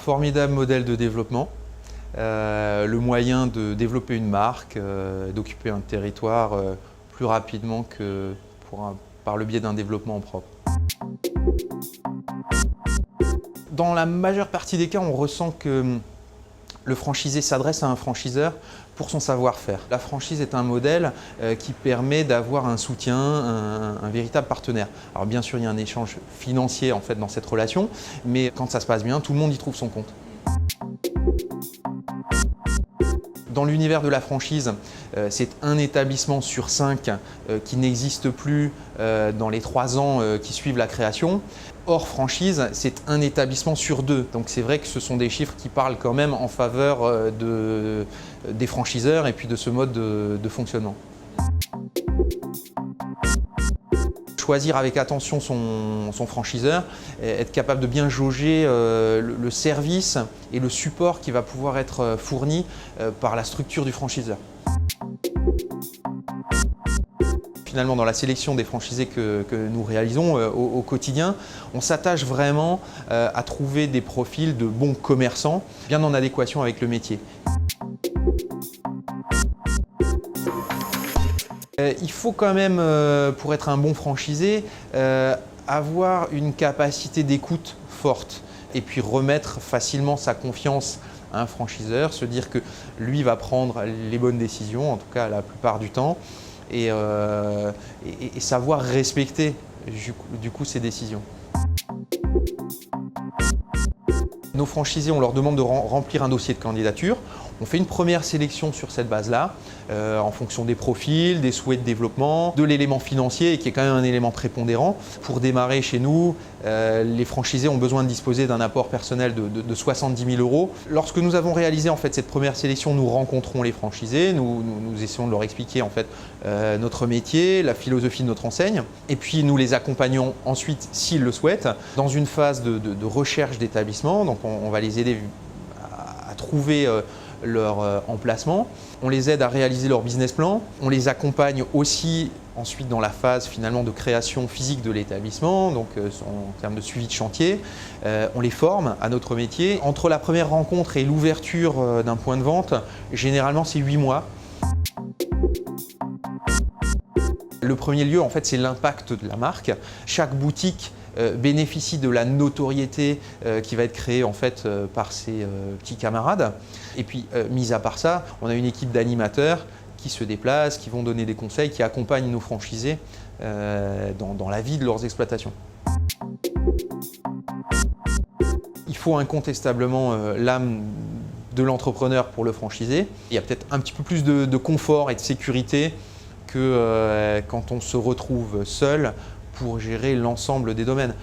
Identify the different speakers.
Speaker 1: formidable modèle de développement, le moyen de développer une marque, d'occuper un territoire plus rapidement que par le biais d'un développement propre. Dans la majeure partie des cas, on ressent que le franchisé s'adresse à un franchiseur pour son savoir-faire. La franchise est un modèle qui permet d'avoir un soutien, un véritable partenaire. Alors bien sûr, il y a un échange financier en fait dans cette relation, mais quand ça se passe bien, tout le monde y trouve son compte. Dans l'univers de la franchise, c'est un établissement sur 5 qui n'existe plus dans les 3 ans qui suivent la création. Hors franchise, c'est un établissement sur 2. Donc c'est vrai que ce sont des chiffres qui parlent quand même en faveur des franchiseurs et puis de ce mode de fonctionnement. Choisir avec attention son franchiseur, être capable de bien jauger le service et le support qui va pouvoir être fourni par la structure du franchiseur. Finalement, dans la sélection des franchisés que nous réalisons au quotidien, on s'attache vraiment à trouver des profils de bons commerçants, bien en adéquation avec le métier. Il faut quand même, pour être un bon franchisé, avoir une capacité d'écoute forte et puis remettre facilement sa confiance à un franchiseur, se dire que lui va prendre les bonnes décisions, en tout cas la plupart du temps, et savoir respecter du coup ces décisions. Nos franchisés, on leur demande de remplir un dossier de candidature. On fait une première sélection sur cette base-là, en fonction des profils, des souhaits de développement, de l'élément financier, qui est quand même un élément prépondérant. Pour démarrer chez nous, les franchisés ont besoin de disposer d'un apport personnel de 70 000 €. Lorsque nous avons réalisé en fait, cette première sélection, nous rencontrons les franchisés, nous essayons de leur expliquer en fait, notre métier, la philosophie de notre enseigne, et puis nous les accompagnons ensuite, s'ils le souhaitent, dans une phase de recherche d'établissement. Donc on va les aider à trouver leur emplacement, on les aide à réaliser leur business plan, on les accompagne aussi ensuite dans la phase finalement de création physique de l'établissement, donc en termes de suivi de chantier, on les forme à notre métier. Entre la première rencontre et l'ouverture d'un point de vente, généralement c'est 8 mois. Le premier lieu, en fait, c'est l'impact de la marque. Chaque boutique bénéficie de la notoriété qui va être créée en fait, par ses petits camarades. Et puis, mis à part ça, on a une équipe d'animateurs qui se déplacent, qui vont donner des conseils, qui accompagnent nos franchisés dans la vie de leurs exploitations. Il faut incontestablement l'âme de l'entrepreneur pour le franchisé. Il y a peut-être un petit peu plus de confort et de sécurité que quand on se retrouve seul pour gérer l'ensemble des domaines.